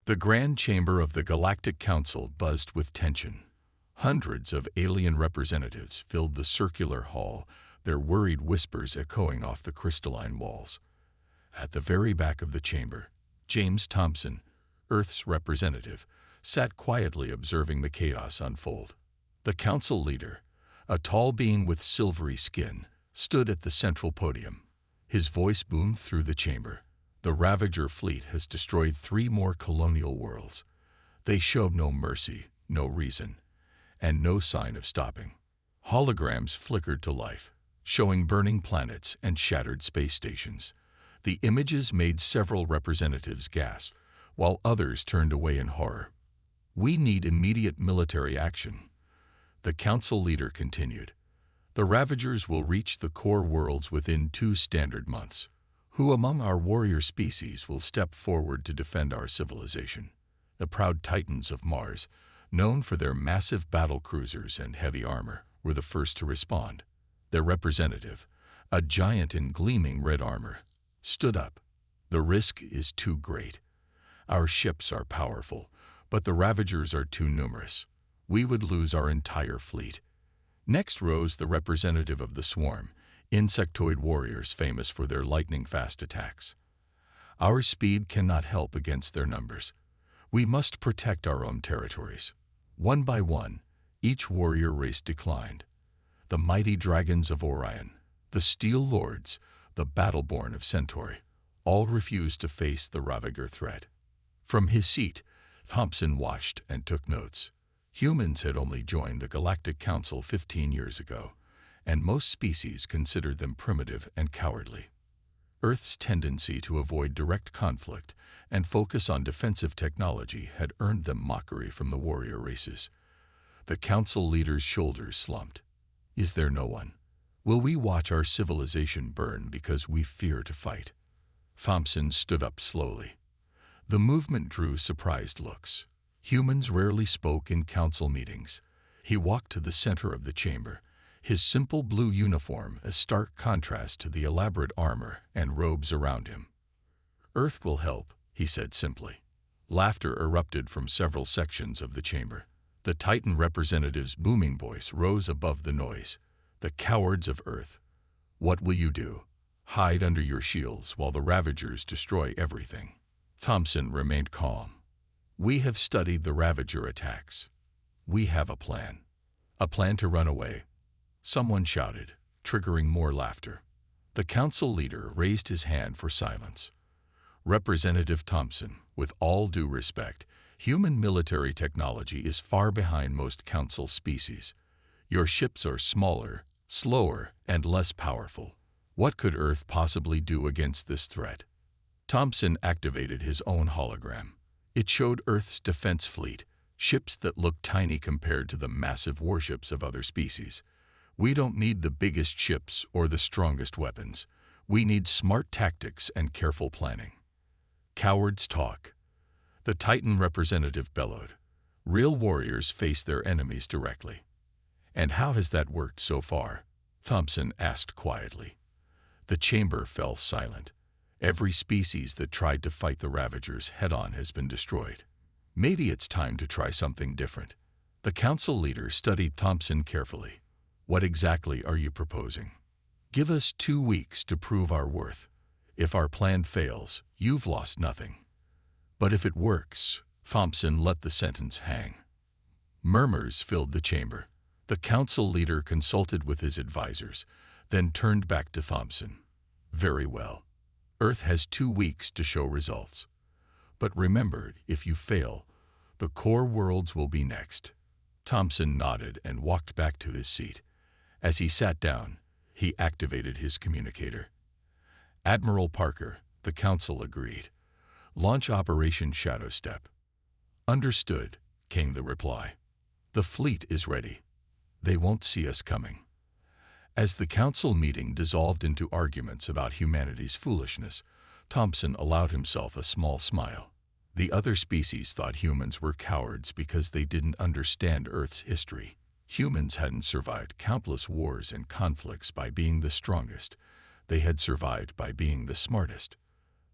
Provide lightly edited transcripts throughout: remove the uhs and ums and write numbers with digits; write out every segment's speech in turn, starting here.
The Grand Chamber of the Galactic Council buzzed with tension. Hundreds of alien representatives filled the circular hall, their worried whispers echoing off the crystalline walls. At the very back of the chamber, James Thompson, Earth's representative, sat quietly observing the chaos unfold. The council leader, a tall being with silvery skin, stood at the central podium. His voice boomed through the chamber. The Ravager fleet has destroyed 3 more colonial worlds. They showed no mercy, no reason, and no sign of stopping. Holograms flickered to life, showing burning planets and shattered space stations. The images made several representatives gasp, while others turned away in horror. "We need immediate military action," the council leader continued. "The Ravagers will reach the core worlds within 2 standard months. Who among our warrior species will step forward to defend our civilization?" The proud Titans of Mars, known for their massive battle cruisers and heavy armor, were the first to respond. Their representative, a giant in gleaming red armor, stood up. "The risk is too great. Our ships are powerful, but the Ravagers are too numerous. We would lose our entire fleet." Next rose the representative of the swarm, insectoid warriors famous for their lightning-fast attacks. "Our speed cannot help against their numbers. We must protect our own territories." One by one, each warrior race declined. The mighty dragons of Orion, the Steel Lords, the Battleborn of Centauri, all refused to face the Ravager threat. From his seat, Thompson watched and took notes. Humans had only joined the Galactic Council 15 years ago, and most species considered them primitive and cowardly. Earth's tendency to avoid direct conflict and focus on defensive technology had earned them mockery from the warrior races. The council leader's shoulders slumped. "Is there no one? Will we watch our civilization burn because we fear to fight?" Thompson stood up slowly. The movement drew surprised looks. Humans rarely spoke in council meetings. He walked to the center of the chamber, his simple blue uniform a stark contrast to the elaborate armor and robes around him. "Earth will help," he said simply. Laughter erupted from several sections of the chamber. The Titan representative's booming voice rose above the noise. "The cowards of Earth. What will you do? Hide under your shields while the Ravagers destroy everything." Thompson remained calm. "We have studied the Ravager attacks. We have a plan." "A plan to run away?" someone shouted, triggering more laughter. The council leader raised his hand for silence. "Representative Thompson, with all due respect, human military technology is far behind most council species. Your ships are smaller, slower, and less powerful. What could Earth possibly do against this threat?" Thompson activated his own hologram. It showed Earth's defense fleet, ships that looked tiny compared to the massive warships of other species. "We don't need the biggest ships or the strongest weapons. We need smart tactics and careful planning." "Cowards talk," the Titan representative bellowed. "Real warriors face their enemies directly." "And how has that worked so far?" Thompson asked quietly. The chamber fell silent. Every species that tried to fight the Ravagers head-on has been destroyed. "Maybe it's time to try something different." The council leader studied Thompson carefully. "What exactly are you proposing?" "Give us 2 weeks to prove our worth. If our plan fails, you've lost nothing. But if it works," Thompson let the sentence hang. Murmurs filled the chamber. The council leader consulted with his advisors, then turned back to Thompson. "Very well. Earth has 2 weeks to show results. But remember, if you fail, the core worlds will be next." Thompson nodded and walked back to his seat. As he sat down, he activated his communicator. "Admiral Parker," the council agreed. "Launch Operation Shadow Step." "Understood," came the reply. "The fleet is ready. They won't see us coming." As the council meeting dissolved into arguments about humanity's foolishness, Thompson allowed himself a small smile. The other species thought humans were cowards because they didn't understand Earth's history. Humans hadn't survived countless wars and conflicts by being the strongest. They had survived by being the smartest.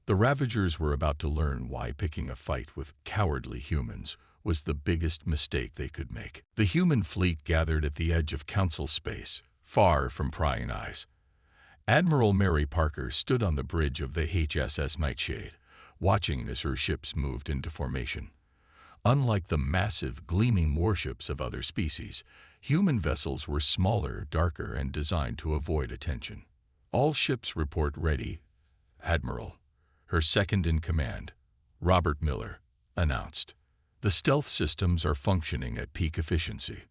The Ravagers were about to learn why picking a fight with cowardly humans was the biggest mistake they could make. The human fleet gathered at the edge of council space, far from prying eyes. Admiral Mary Parker stood on the bridge of the HSS Nightshade, watching as her ships moved into formation. Unlike the massive, gleaming warships of other species, human vessels were smaller, darker, and designed to avoid attention. All ships report ready, Admiral. Her second-in-command, Robert Miller, announced. The stealth systems are functioning at peak efficiency.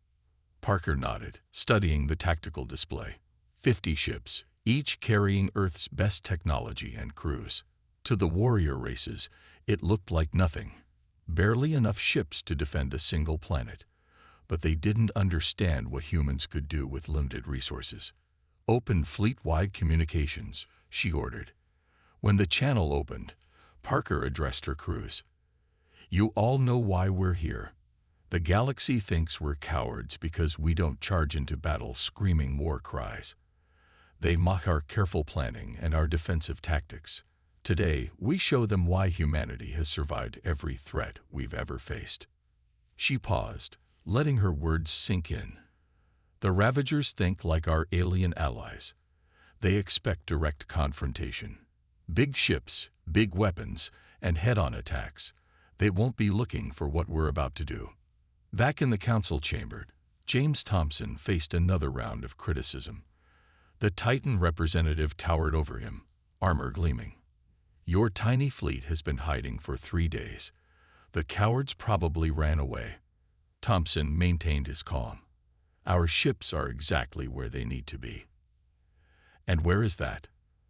Parker nodded, studying the tactical display. 50 ships, each carrying Earth's best technology and crews. To the warrior races, it looked like nothing. Barely enough ships to defend a single planet. But they didn't understand what humans could do with limited resources. Open fleet-wide communications, she ordered. When the channel opened, Parker addressed her crews. You all know why we're here. The galaxy thinks we're cowards because we don't charge into battle screaming war cries. They mock our careful planning and our defensive tactics. Today, we show them why humanity has survived every threat we've ever faced. She paused, letting her words sink in. The Ravagers think like our alien allies. They expect direct confrontation. Big ships, big weapons, and head-on attacks. They won't be looking for what we're about to do. Back in the council chamber, James Thompson faced another round of criticism. The Titan representative towered over him, armor gleaming. Your tiny fleet has been hiding for 3 days. The cowards probably ran away. Thompson maintained his calm. Our ships are exactly where they need to be. And where is that?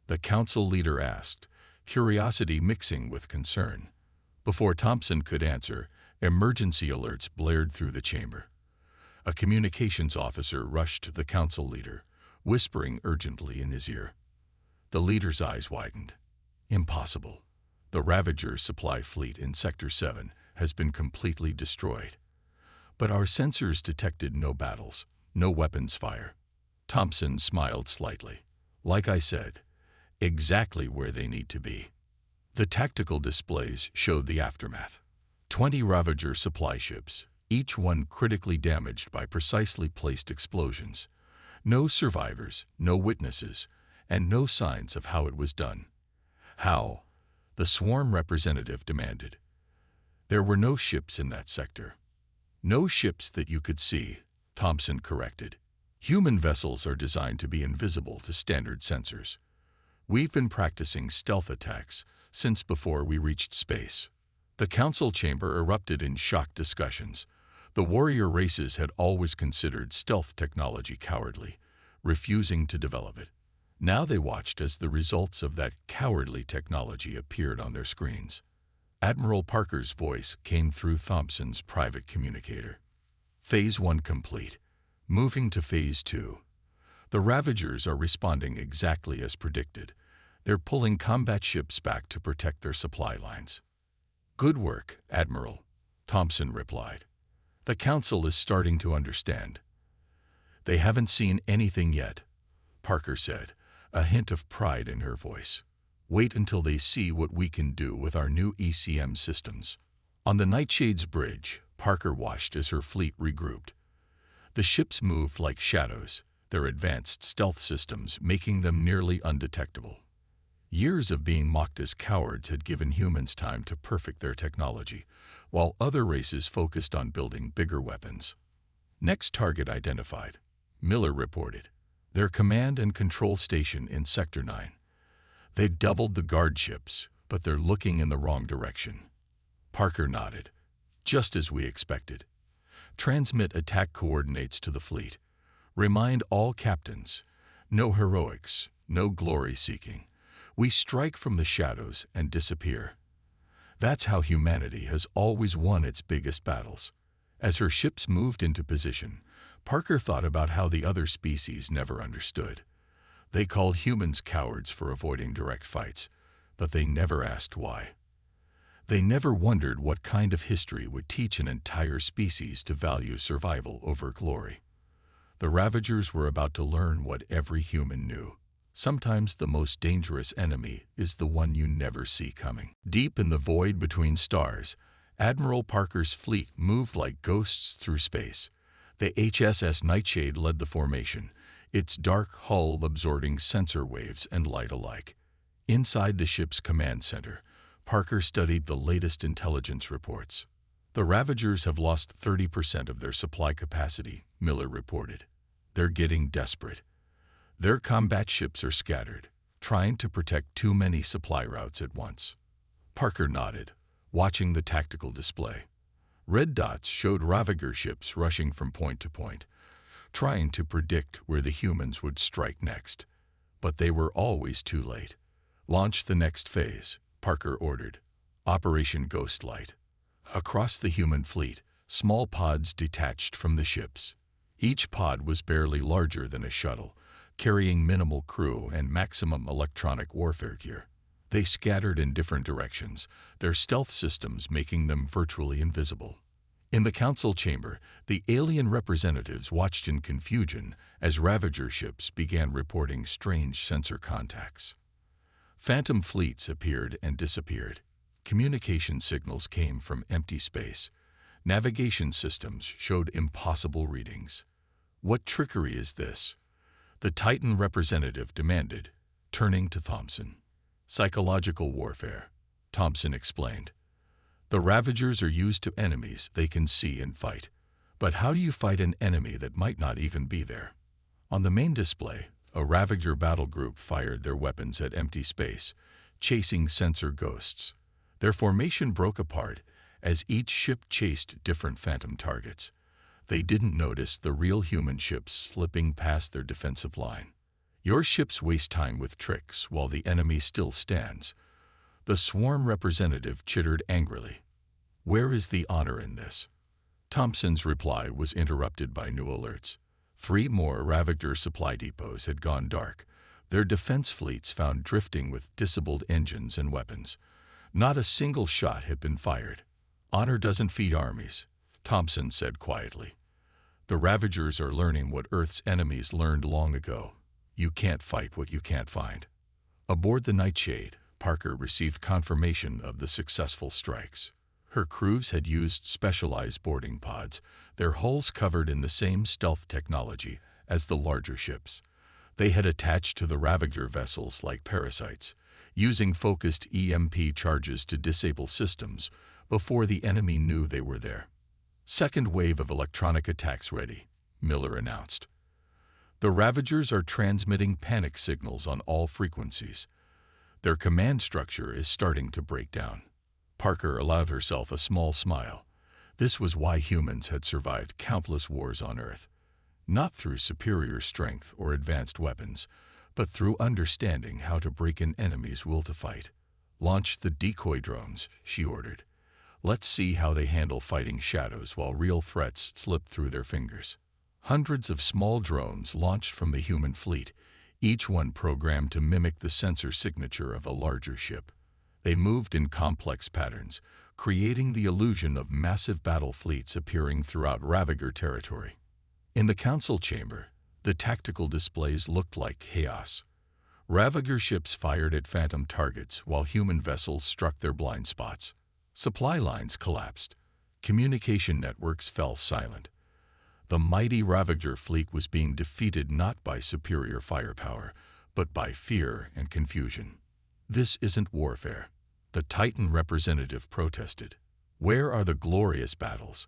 The council leader asked, curiosity mixing with concern. Before Thompson could answer, emergency alerts blared through the chamber. A communications officer rushed to the council leader, whispering urgently in his ear. The leader's eyes widened. Impossible. The Ravager supply fleet in Sector 7 has been completely destroyed. But our sensors detected no battles, no weapons fire. Thompson smiled slightly. Like I said, exactly where they need to be. The tactical displays showed the aftermath. 20 Ravager supply ships, each one critically damaged by precisely placed explosions. No survivors, no witnesses, and no signs of how it was done. How? The swarm representative demanded. There were no ships in that sector. No ships that you could see, Thompson corrected. Human vessels are designed to be invisible to standard sensors. We've been practicing stealth attacks since before we reached space. The council chamber erupted in shocked discussions. The warrior races had always considered stealth technology cowardly, refusing to develop it. Now they watched as the results of that cowardly technology appeared on their screens. Admiral Parker's voice came through Thompson's private communicator. Phase 1 complete. Moving to Phase 2. The Ravagers are responding exactly as predicted. They're pulling combat ships back to protect their supply lines. Good work, Admiral, Thompson replied. The Council is starting to understand. They haven't seen anything yet, Parker said, a hint of pride in her voice. Wait until they see what we can do with our new ECM systems. On the Nightshade's bridge, Parker watched as her fleet regrouped. The ships moved like shadows, their advanced stealth systems making them nearly undetectable. Years of being mocked as cowards had given humans time to perfect their technology, while other races focused on building bigger weapons. Next target identified, Miller reported. Their command and control station in Sector 9. They've doubled the guard ships, but they're looking in the wrong direction. Parker nodded. Just as we expected. Transmit attack coordinates to the fleet. Remind all captains. No heroics, no glory-seeking. We strike from the shadows and disappear. That's how humanity has always won its biggest battles. As her ships moved into position, Parker thought about how the other species never understood. They called humans cowards for avoiding direct fights, but they never asked why. They never wondered what kind of history would teach an entire species to value survival over glory. The Ravagers were about to learn what every human knew. Sometimes the most dangerous enemy is the one you never see coming. Deep in the void between stars, Admiral Parker's fleet moved like ghosts through space. The HSS Nightshade led the formation, its dark hull absorbing sensor waves and light alike. Inside the ship's command center, Parker studied the latest intelligence reports. The Ravagers have lost 30% of their supply capacity, Miller reported. They're getting desperate. Their combat ships are scattered, trying to protect too many supply routes at once. Parker nodded, watching the tactical display. Red dots showed Ravager ships rushing from point to point, trying to predict where the humans would strike next. But they were always too late. Launch the next phase, Parker ordered. Operation Ghostlight. Across the human fleet, small pods detached from the ships. Each pod was barely larger than a shuttle, carrying minimal crew and maximum electronic warfare gear. They scattered in different directions, their stealth systems making them virtually invisible. In the council chamber, the alien representatives watched in confusion as Ravager ships began reporting strange sensor contacts. Phantom fleets appeared and disappeared. Communication signals came from empty space. Navigation systems showed impossible readings. What trickery is this? The Titan representative demanded, turning to Thompson. Psychological warfare, Thompson explained. The Ravagers are used to enemies they can see and fight. But how do you fight an enemy that might not even be there? On the main display, a Ravager battle group fired their weapons at empty space, chasing sensor ghosts. Their formation broke apart as each ship chased different phantom targets. They didn't notice the real human ships slipping past their defensive line. Your ships waste time with tricks while the enemy still stands. The swarm representative chittered angrily. Where is the honor in this? Thompson's reply was interrupted by new alerts. 3 more Ravager supply depots had gone dark, their defense fleets found drifting with disabled engines and weapons. Not a single shot had been fired. Honor doesn't feed armies, Thompson said quietly. The Ravagers are learning what Earth's enemies learned long ago. You can't fight what you can't find. Aboard the Nightshade, Parker received confirmation of the successful strikes. Her crews had used specialized boarding pods, their hulls covered in the same stealth technology as the larger ships. They had attached to the Ravager vessels like parasites, using focused EMP charges to disable systems before the enemy knew they were there. Second wave of electronic attacks ready, Miller announced. The Ravagers are transmitting panic signals on all frequencies. Their command structure is starting to break down. Parker allowed herself a small smile. This was why humans had survived countless wars on Earth. Not through superior strength or advanced weapons, but through understanding how to break an enemy's will to fight. Launch the decoy drones, she ordered. Let's see how they handle fighting shadows while real threats slip through their fingers. Hundreds of small drones launched from the human fleet, each one programmed to mimic the sensor signature of a larger ship. They moved in complex patterns, creating the illusion of massive battle fleets appearing throughout Ravager territory. In the council chamber, the tactical displays looked like chaos. Ravager ships fired at phantom targets while human vessels struck their blind spots. Supply lines collapsed. Communication networks fell silent. The mighty Ravager fleet was being defeated not by superior firepower, but by fear and confusion. This isn't warfare, the Titan representative protested. Where are the glorious battles?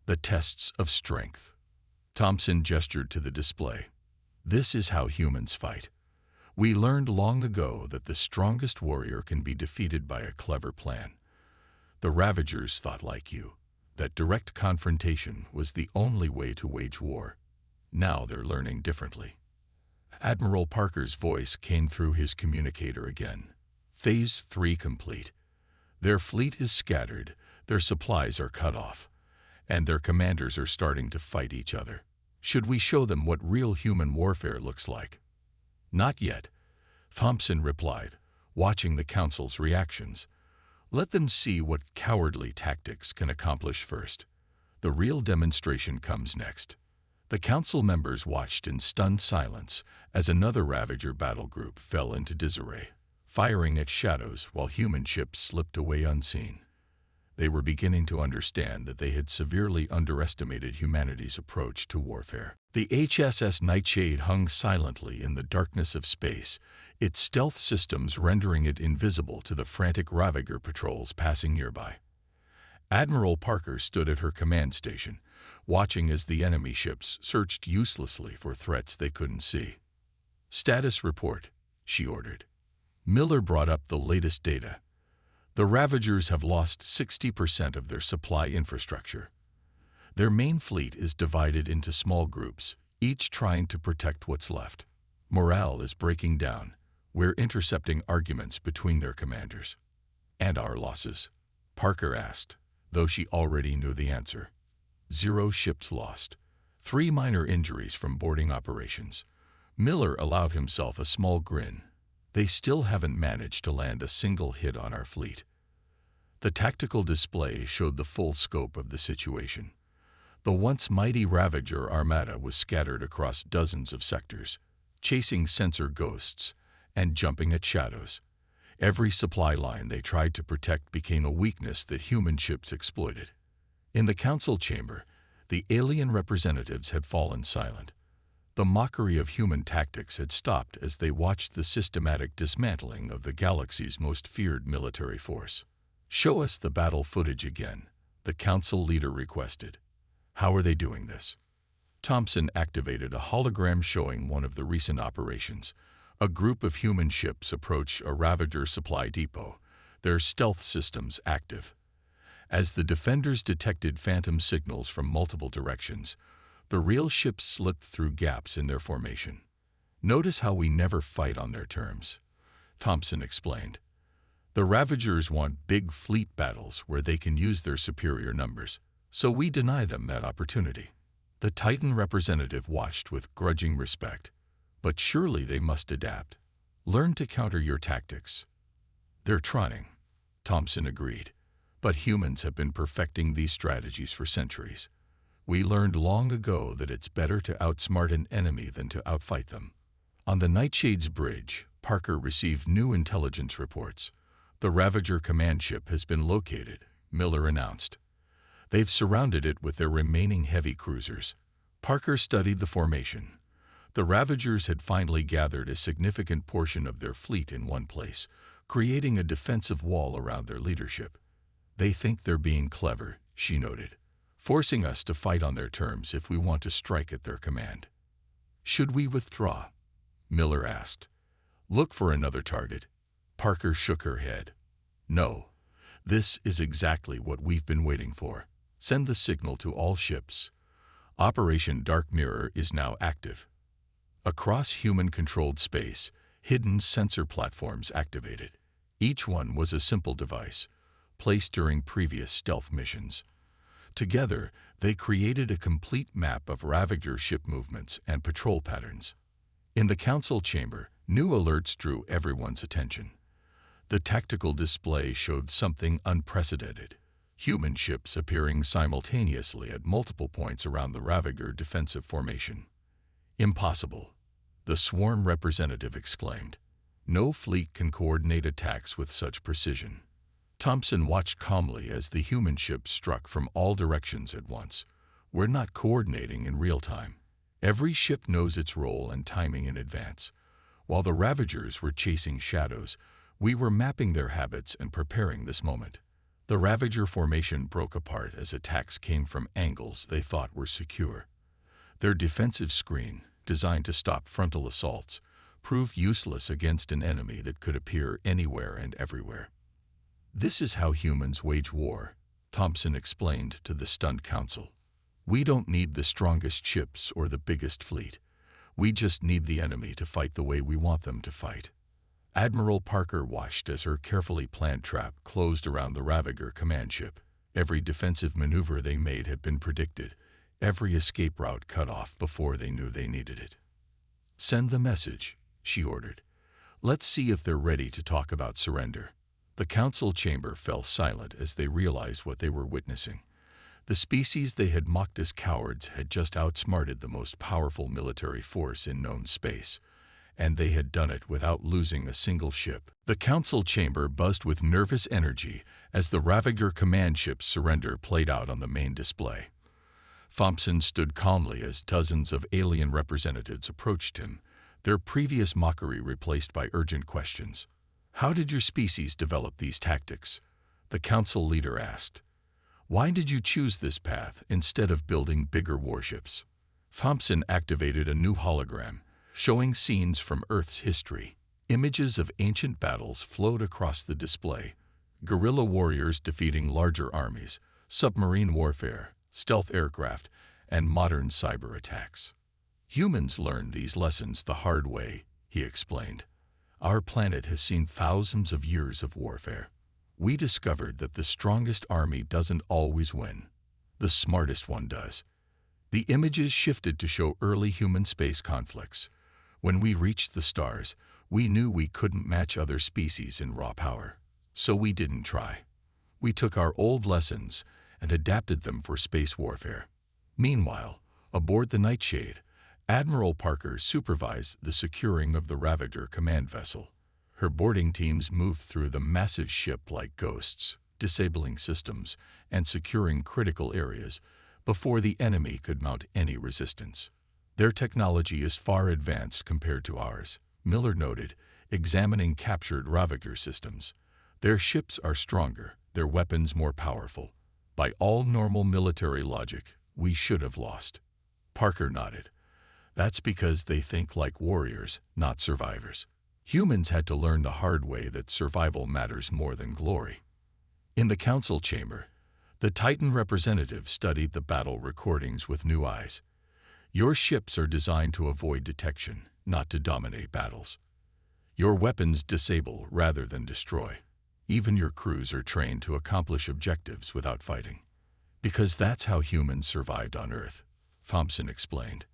The tests of strength. Thompson gestured to the display. This is how humans fight. We learned long ago that the strongest warrior can be defeated by a clever plan. The Ravagers thought like you, that direct confrontation was the only way to wage war. Now they're learning differently. Admiral Parker's voice came through his communicator again. Phase 3 complete. Their fleet is scattered, their supplies are cut off, and their commanders are starting to fight each other. Should we show them what real human warfare looks like? Not yet, Thompson replied, watching the council's reactions. Let them see what cowardly tactics can accomplish first. The real demonstration comes next. The council members watched in stunned silence as another Ravager battle group fell into disarray, firing at shadows while human ships slipped away unseen. They were beginning to understand that they had severely underestimated humanity's approach to warfare. The HSS Nightshade hung silently in the darkness of space, its stealth systems rendering it invisible to the frantic Ravager patrols passing nearby. Admiral Parker stood at her command station, watching as the enemy ships searched uselessly for threats they couldn't see. "Status report," she ordered. Miller brought up the latest data. The Ravagers have lost 60% of their supply infrastructure. Their main fleet is divided into small groups, each trying to protect what's left. Morale is breaking down. We're intercepting arguments between their commanders. "And our losses?" Parker asked, though she already knew the answer. 0 ships lost. 3 minor injuries from boarding operations. Miller allowed himself a small grin. "They still haven't managed to land a single hit on our fleet." The tactical display showed the full scope of the situation. The once mighty Ravager armada was scattered across dozens of sectors, chasing sensor ghosts and jumping at shadows. Every supply line they tried to protect became a weakness that human ships exploited. In the council chamber, the alien representatives had fallen silent. The mockery of human tactics had stopped as they watched the systematic dismantling of the galaxy's most feared military force. "Show us the battle footage again," the council leader requested. "How are they doing this?" Thompson activated a hologram showing one of the recent operations. A group of human ships approached a Ravager supply depot, their stealth systems active. As the defenders detected phantom signals from multiple directions, the real ships slipped through gaps in their formation. "Notice how we never fight on their terms," Thompson explained. "The Ravagers want big fleet battles where they can use their superior numbers, so we deny them that opportunity." The Titan representative watched with grudging respect. "But surely they must adapt. Learn to counter your tactics." "They're trying," Thompson agreed. "But humans have been perfecting these strategies for centuries. We learned long ago that it's better to outsmart an enemy than to outfight them." On the Nightshade's bridge, Parker received new intelligence reports. "The Ravager command ship has been located," Miller announced. "They've surrounded it with their remaining heavy cruisers." Parker studied the formation. The Ravagers had finally gathered a significant portion of their fleet in one place, creating a defensive wall around their leadership. "They think they're being clever," she noted, "forcing us to fight on their terms if we want to strike at their command." "Should we withdraw?" Miller asked. "Look for another target." Parker shook her head. "No. This is exactly what we've been waiting for. Send the signal to all ships. Operation Dark Mirror is now active." Across human-controlled space, hidden sensor platforms activated. Each one was a simple device, placed during previous stealth missions. Together, they created a complete map of Ravager ship movements and patrol patterns. In the council chamber, new alerts drew everyone's attention. The tactical display showed something unprecedented. Human ships appearing simultaneously at multiple points around the Ravager defensive formation. "Impossible," the swarm representative exclaimed. "No fleet can coordinate attacks with such precision." Thompson watched calmly as the human ships struck from all directions at once. "We're not coordinating in real time. Every ship knows its role and timing in advance. While the Ravagers were chasing shadows, we were mapping their habits and preparing this moment." The Ravager formation broke apart as attacks came from angles they thought were secure. Their defensive screen, designed to stop frontal assaults, proved useless against an enemy that could appear anywhere and everywhere. "This is how humans wage war," Thompson explained to the stunned council. "We don't need the strongest ships or the biggest fleet. We just need the enemy to fight the way we want them to fight." Admiral Parker watched as her carefully planned trap closed around the Ravager command ship. Every defensive maneuver they made had been predicted, every escape route cut off before they knew they needed it. "Send the message," she ordered. "Let's see if they're ready to talk about surrender." The council chamber fell silent as they realized what they were witnessing. The species they had mocked as cowards had just outsmarted the most powerful military force in known space, and they had done it without losing a single ship. The council chamber buzzed with nervous energy as the Ravager command ship's surrender played out on the main display. Thompson stood calmly as dozens of alien representatives approached him, their previous mockery replaced by urgent questions. "How did your species develop these tactics?" the council leader asked. "Why did you choose this path instead of building bigger warships?" Thompson activated a new hologram, showing scenes from Earth's history. Images of ancient battles flowed across the display: guerrilla warriors defeating larger armies, submarine warfare, stealth aircraft, and modern cyber attacks. "Humans learned these lessons the hard way," he explained. "Our planet has seen thousands of years of warfare. We discovered that the strongest army doesn't always win. The smartest one does." The images shifted to show early human space conflicts. "When we reached the stars, we knew we couldn't match other species in raw power. So we didn't try. We took our old lessons and adapted them for space warfare." Meanwhile, aboard the Nightshade, Admiral Parker supervised the securing of the Ravager command vessel. Her boarding teams moved through the massive ship like ghosts, disabling systems and securing critical areas before the enemy could mount any resistance. "Their technology is far advanced compared to ours," Miller noted, examining captured Ravager systems. "Their ships are stronger, their weapons more powerful. By all normal military logic, we should have lost." Parker nodded. "That's because they think like warriors, not survivors. Humans had to learn the hard way that survival matters more than glory." In the council chamber, the Titan representative studied the battle recordings with new eyes. "Your ships are designed to avoid detection, not to dominate battles. Your weapons disable rather than destroy. Even your crews are trained to accomplish objectives without fighting. Because that's how humans survived on Earth," Thompson explained.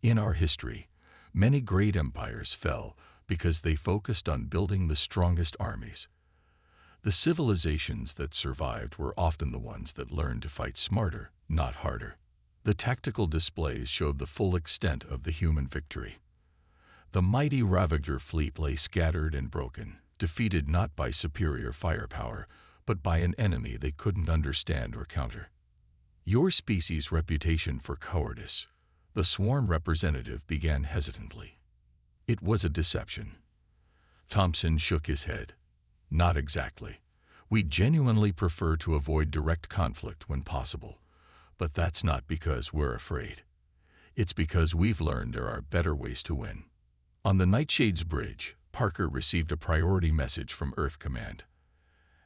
"In our history, many great empires fell because they focused on building the strongest armies. The civilizations that survived were often the ones that learned to fight smarter, not harder." The tactical displays showed the full extent of the human victory. The mighty Ravager fleet lay scattered and broken, defeated not by superior firepower, but by an enemy they couldn't understand or counter. "Your species' reputation for cowardice," the swarm representative began hesitantly. "It was a deception." Thompson shook his head. "Not exactly. We genuinely prefer to avoid direct conflict when possible. But that's not because we're afraid. It's because we've learned there are better ways to win." On the Nightshade's bridge, Parker received a priority message from Earth Command.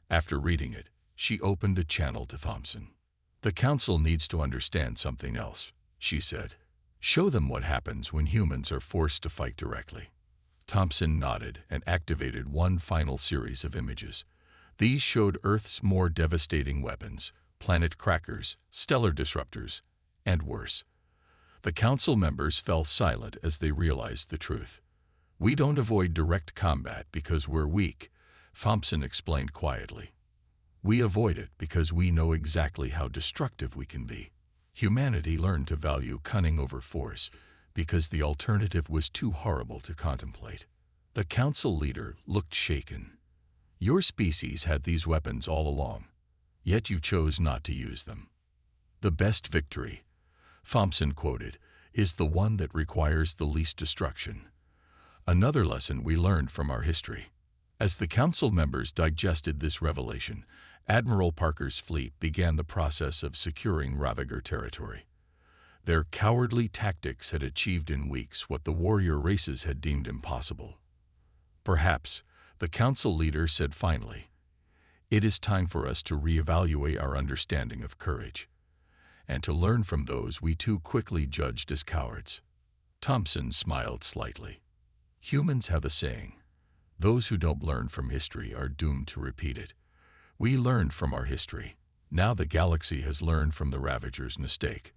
After reading it, she opened a channel to Thompson. "The Council needs to understand something else," she said. "Show them what happens when humans are forced to fight directly." Thompson nodded and activated one final series of images. These showed Earth's more devastating weapons: planet crackers, stellar disruptors, and worse. The council members fell silent as they realized the truth. "We don't avoid direct combat because we're weak," Thompson explained quietly. "We avoid it because we know exactly how destructive we can be. Humanity learned to value cunning over force because the alternative was too horrible to contemplate." The council leader looked shaken. "Your species had these weapons all along, yet you chose not to use them." "The best victory," Thompson quoted, "is the one that requires the least destruction. Another lesson we learned from our history." As the council members digested this revelation, Admiral Parker's fleet began the process of securing Ravager territory. Their cowardly tactics had achieved in weeks what the warrior races had deemed impossible. "Perhaps," the council leader said finally, "it is time for us to reevaluate our understanding of courage, and to learn from those we too quickly judged as cowards." Thompson smiled slightly. "Humans have a saying: those who don't learn from history are doomed to repeat it. We learned from our history. Now the galaxy has learned from the Ravager's mistake."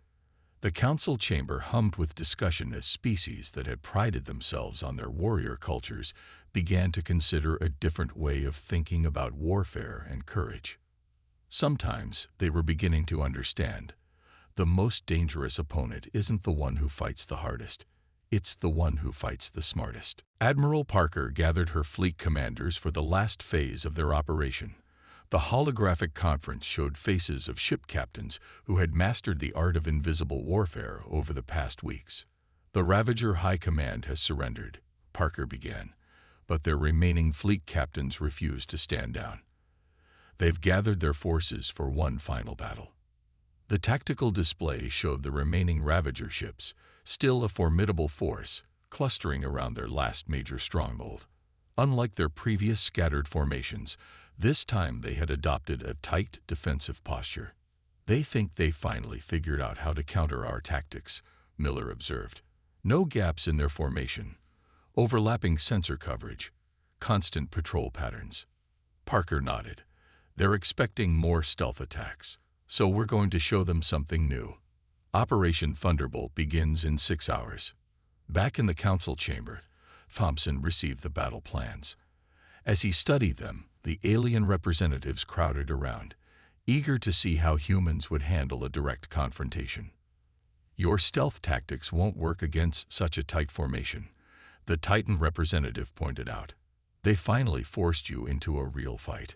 The council chamber hummed with discussion as species that had prided themselves on their warrior cultures began to consider a different way of thinking about warfare and courage. Sometimes they were beginning to understand. The most dangerous opponent isn't the one who fights the hardest. It's the one who fights the smartest. Admiral Parker gathered her fleet commanders for the last phase of their operation. The holographic conference showed faces of ship captains who had mastered the art of invisible warfare over the past weeks. "The Ravager High Command has surrendered," Parker began, but their remaining fleet captains refused to stand down. "They've gathered their forces for one final battle." The tactical display showed the remaining Ravager ships, still a formidable force, clustering around their last major stronghold. Unlike their previous scattered formations, this time they had adopted a tight defensive posture. "They think they finally figured out how to counter our tactics," Miller observed. "No gaps in their formation, overlapping sensor coverage, constant patrol patterns." Parker nodded. "They're expecting more stealth attacks, so we're going to show them something new." Operation Thunderbolt begins in 6 hours. Back in the council chamber, Thompson received the battle plans. As he studied them, the alien representatives crowded around, eager to see how humans would handle a direct confrontation. "Your stealth tactics won't work against such a tight formation," the Titan representative pointed out. "They finally forced you into a real fight."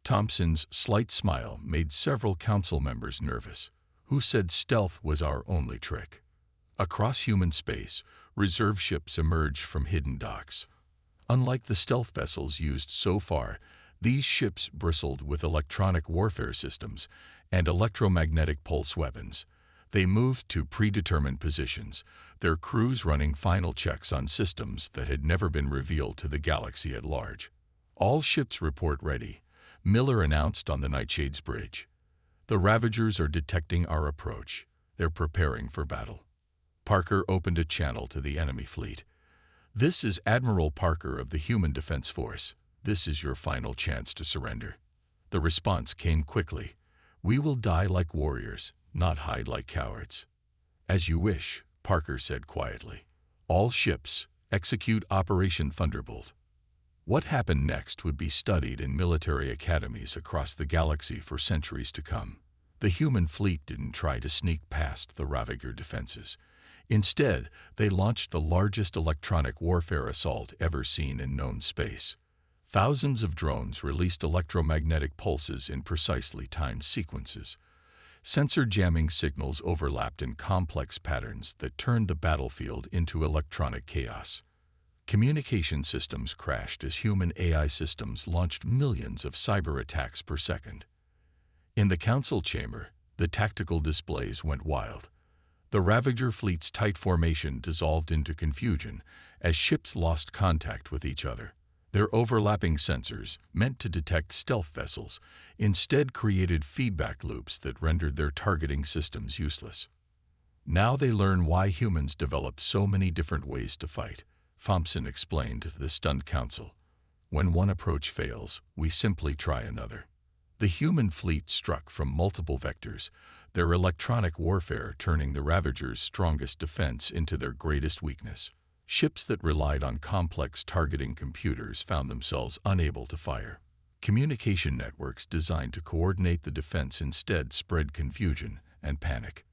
Thompson's slight smile made several council members nervous, who said stealth was our only trick. Across human space, reserve ships emerged from hidden docks. Unlike the stealth vessels used so far, these ships bristled with electronic warfare systems and electromagnetic pulse weapons. They moved to predetermined positions, their crews running final checks on systems that had never been revealed to the galaxy at large. "All ships report ready," Miller announced on the Nightshade's bridge. "The Ravagers are detecting our approach. They're preparing for battle." Parker opened a channel to the enemy fleet. "This is Admiral Parker of the Human Defense Force. This is your final chance to surrender." The response came quickly. "We will die like warriors, not hide like cowards." "As you wish," Parker said quietly. "All ships, execute Operation Thunderbolt." What happened next would be studied in military academies across the galaxy for centuries to come. The human fleet didn't try to sneak past the Ravager defenses. Instead, they launched the largest electronic warfare assault ever seen in known space. Thousands of drones released electromagnetic pulses in precisely timed sequences. Sensor jamming signals overlapped in complex patterns that turned the battlefield into electronic chaos. Communication systems crashed as human AI systems launched millions of cyber attacks per second. In the council chamber, the tactical displays went wild. The Ravager fleet's tight formation dissolved into confusion as ships lost contact with each other. Their overlapping sensors, meant to detect stealth vessels, instead created feedback loops that rendered their targeting systems useless. "Now they learn why humans developed so many different ways to fight," Thompson explained to the stunned council. "When one approach fails, we simply try another." The human fleet struck from multiple vectors, their electronic warfare turning the Ravagers' strongest defense into their greatest weakness. Ships that relied on complex targeting computers found themselves unable to fire. Communication networks designed to coordinate the defense instead spread confusion and panic.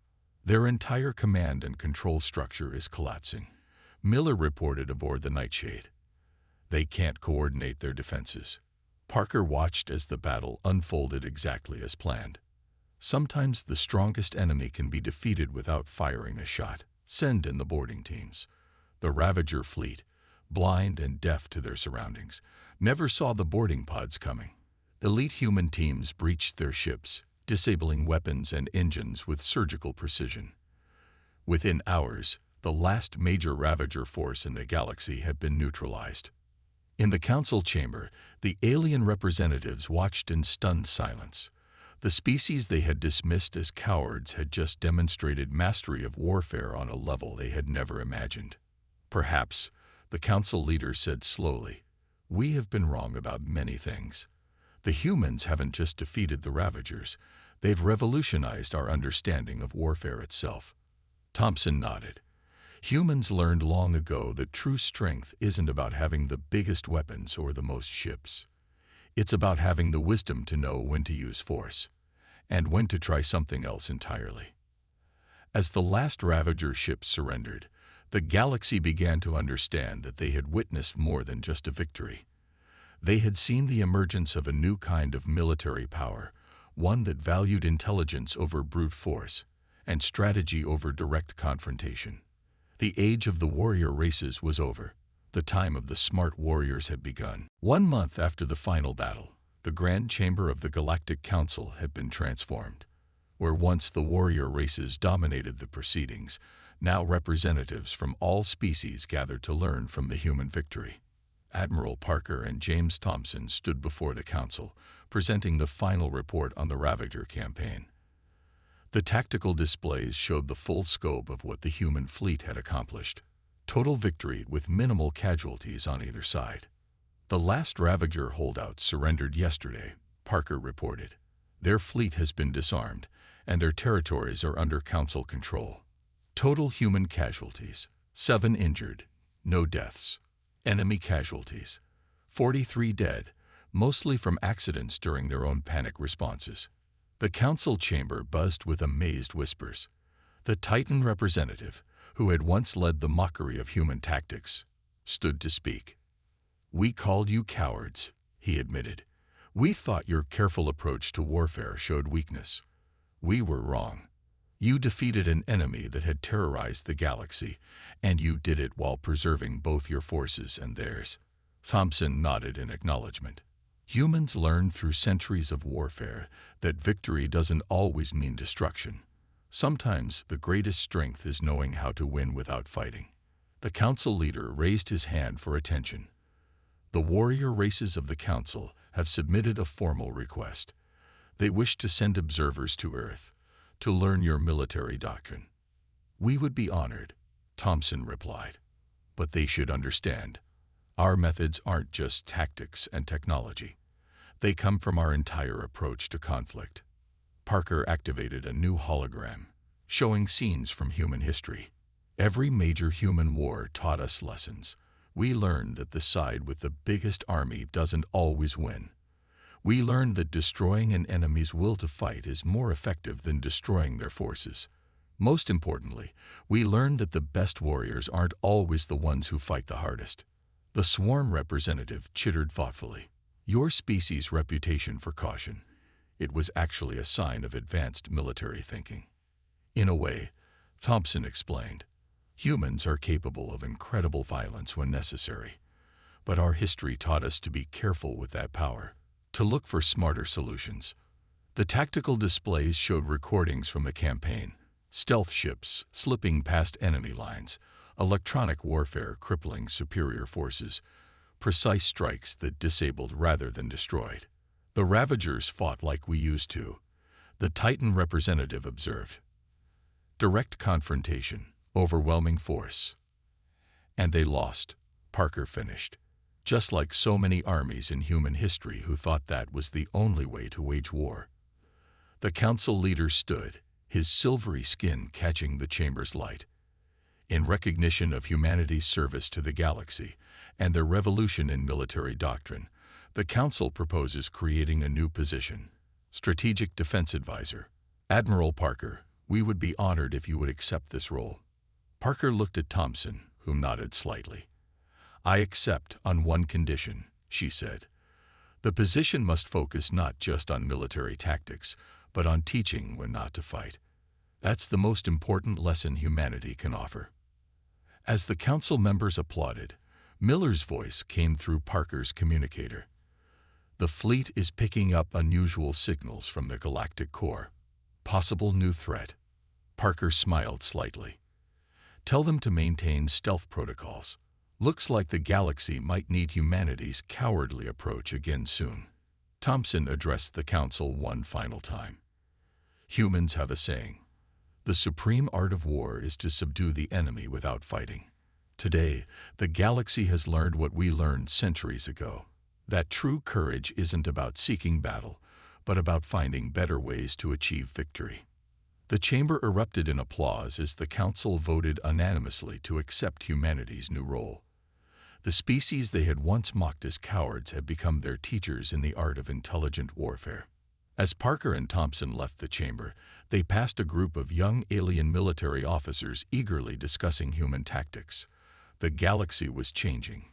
"Their entire command and control structure is collapsing," Miller reported aboard the Nightshade. "They can't coordinate their defenses." Parker watched as the battle unfolded exactly as planned. Sometimes the strongest enemy can be defeated without firing a shot. Send in the boarding teams. The Ravager fleet, blind and deaf to their surroundings, never saw the boarding pods coming. Elite human teams breached their ships, disabling weapons and engines with surgical precision. Within hours, the last major Ravager force in the galaxy had been neutralized. In the council chamber, the alien representatives watched in stunned silence. The species they had dismissed as cowards had just demonstrated mastery of warfare on a level they had never imagined. "Perhaps," the council leader said slowly, "we have been wrong about many things. The humans haven't just defeated the Ravagers, they've revolutionized our understanding of warfare itself." Thompson nodded. "Humans learned long ago that true strength isn't about having the biggest weapons or the most ships. It's about having the wisdom to know when to use force, and when to try something else entirely. As the last Ravager ships surrendered, the galaxy began to understand that they had witnessed more than just a victory. They had seen the emergence of a new kind of military power, one that valued intelligence over brute force and strategy over direct confrontation. The age of the warrior races was over. The time of the smart warriors had begun. 1 month after the final battle, the Grand Chamber of the Galactic Council had been transformed. Where once the warrior races dominated the proceedings, now representatives from all species gathered to learn from the human victory. Admiral Parker and James Thompson stood before the council, presenting the final report on the Ravager campaign. The tactical displays showed the full scope of what the human fleet had accomplished. Total victory with minimal casualties on either side. The last Ravager holdouts surrendered yesterday, Parker reported. Their fleet has been disarmed, and their territories are under council control. Total human casualties, 7 injured, no deaths. Enemy casualties, 43 dead, mostly from accidents during their own panic responses. The council chamber buzzed with amazed whispers. The Titan representative, who had once led the mockery of human tactics, stood to speak. "We called you cowards," he admitted. "We thought your careful approach to warfare showed weakness. We were wrong. You defeated an enemy that had terrorized the galaxy, and you did it while preserving both your forces and theirs." Thompson nodded in acknowledgement. Humans learned through centuries of warfare that victory doesn't always mean destruction. Sometimes the greatest strength is knowing how to win without fighting. The council leader raised his hand for attention. "The warrior races of the council have submitted a formal request. They wish to send observers to Earth to learn your military doctrine." "We would be honored," Thompson replied. "But they should understand. Our methods aren't just tactics and technology. They come from our entire approach to conflict." Parker activated a new hologram, showing scenes from human history. "Every major human war taught us lessons. We learned that the side with the biggest army doesn't always win. We learned that destroying an enemy's will to fight is more effective than destroying their forces. Most importantly, we learned that the best warriors aren't always the ones who fight the hardest." The swarm representative chittered thoughtfully. "Your species' reputation for caution. It was actually a sign of advanced military thinking." "In a way," Thompson explained, "humans are capable of incredible violence when necessary. But our history taught us to be careful with that power, to look for smarter solutions." The tactical displays showed recordings from the campaign, stealth ships slipping past enemy lines, electronic warfare crippling superior forces, precise strikes that disabled rather than destroyed. "The Ravagers fought like we used to," the Titan representative observed. "Direct confrontation, overwhelming force." "And they lost," Parker finished. "Just like so many armies in human history who thought that was the only way to wage war." The council leader stood, his silvery skin catching the chamber's light. "In recognition of humanity's service to the galaxy and their revolution in military doctrine, the Council proposes creating a new position, Strategic Defense Advisor. Admiral Parker, we would be honored if you would accept this role." Parker looked at Thompson, who nodded slightly. "I accept on one condition," she said. "The position must focus not just on military tactics, but on teaching when not to fight. That's the most important lesson humanity can offer." As the council members applauded, Miller's voice came through Parker's communicator. "The fleet is picking up unusual signals from the galactic core. Possible new threat." Parker smiled slightly. "Tell them to maintain stealth protocols. Looks like the galaxy might need humanity's cowardly approach again soon." Thompson addressed the council one final time. "Humans have a saying. The supreme art of war is to subdue the enemy without fighting. Today, the galaxy has learned what we learned centuries ago. That true courage isn't about seeking battle, but about finding better ways to achieve victory." The chamber erupted in applause as the council voted unanimously to accept humanity's new role. The species they had once mocked as cowards had become their teachers in the art of intelligent warfare. As Parker and Thompson left the chamber, they passed a group of young alien military officers eagerly discussing human tactics. The galaxy was changing,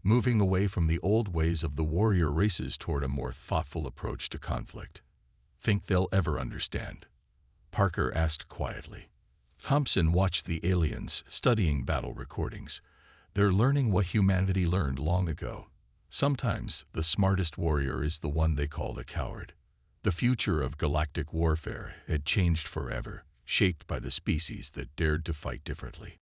moving away from the old ways of the warrior races toward a more thoughtful approach to conflict. "Think they'll ever understand?" Parker asked quietly. Thompson watched the aliens, studying battle recordings. "They're learning what humanity learned long ago. Sometimes the smartest warrior is the one they call a coward." The future of galactic warfare had changed forever, shaped by the species that dared to fight differently.